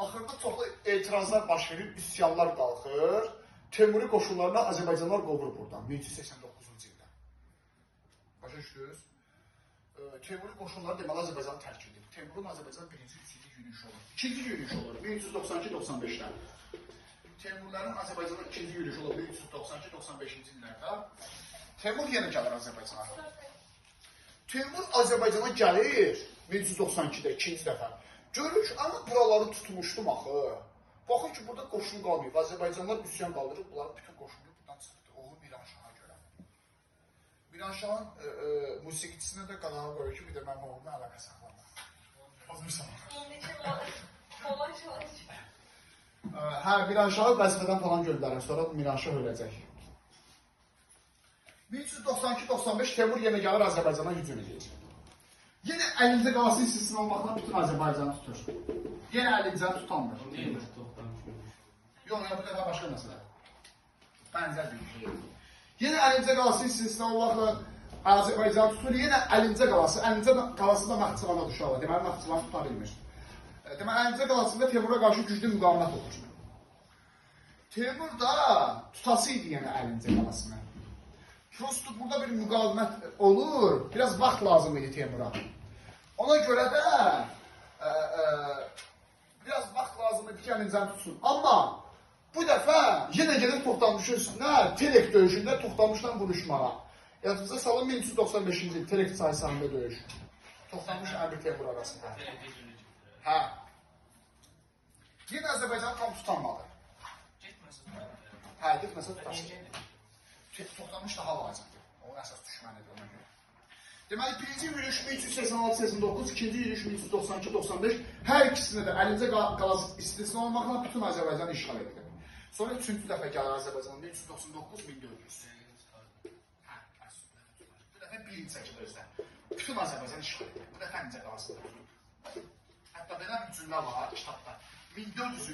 Axırda çoxlu etirazlar baş verir, üsyanlar qalxır. Teymuri qoşunlarına Azərbaycanlar qovur buradan 1389-cu ildə. Başa düşdünüz? Teymuri qoşunları deməli Azərbaycanı tərk edir. Teymurun Azərbaycan birinci, üçüncü yürüyüşü olur. İkinci yürüyüşü olur 1392-95'də. Teymurların Azərbaycanın ikinci yürüyüşü olur 1392-95-ci illərdə. Teymur yenə gəlir Azərbaycana. Teymur Azərbaycana gəlir 1392-də ikinci dəfə. Görür, amma buraları tutmuşdum axı. Baxın ki, burada qoşun qalmayıb. Azərbaycanlar üsyan qaldırıb, bunların bütün qoşunu buradan çıxdı. Oğlu Miranşaha görə. Miranşahın musiqiçisine də qadağa qoyur ki, bir də mən oğlumla əlaqə saxlamam. Pozmuşsan. Hə, Miranşahı vəzifədən falan göndərir. Sonra Miranşah öləcək. 1392-95 Teymur yenə gəlir Azərbaycana hücum edir. Yenə əlində qalası istisna olmaqla bütün Azərbaycanı tutur. Yenə əlincəni tutandır. Yox, bu dəfə başqa məsələ. Bənzər bir şey. Yenə əlincə qalası istisna olmaqla Azərbaycanı tutur. Yenə əlincə qalası da Naxçıvana düşür. Deməli, Naxçıvan tuta bilmir. Deməli, əlincə qalasında Teymura qarşı güclü müqavimət olur. Teymur da tutası idi yenə əlincə qalasını. Prosto burada bir müqavimət olur. Biraz vaxt lazım idi Teymura. Ona görə də biraz vaxt lazım idi ki, əlincəni tutsun. Amma bu dəfə yenə gelir Toxtamışın üstünə, Terek döyüşündə Toxtamışla vuruşmağa. Yadınıza salın 1395-ci il Terek çaysanında döyüş. Toxtamış Əmir Teymur arasında. Hə. Yenə Azərbaycan tam tutanmadı. Hə, getməsə tutasın. Toxtamış daha lazımdır. O əsas düşmənidir ona görə. Deməli, birinci yürüyüş 1386-89, ikinci yürüyüş 1392-95 hər ikisində də əlincə qalası istisna olmaqla bütün Azərbaycanı işğal edilir. Sonra üçüncü dəfə gəlir Azərbaycanın 1399-1400. Hə, bu dəfə birinci çəkilir özdə. Bütün Azərbaycan işğal edilir. Bu dəfə əlincə qalasıdır. Hətta belə bir cümlə var kitabda. 1400-cü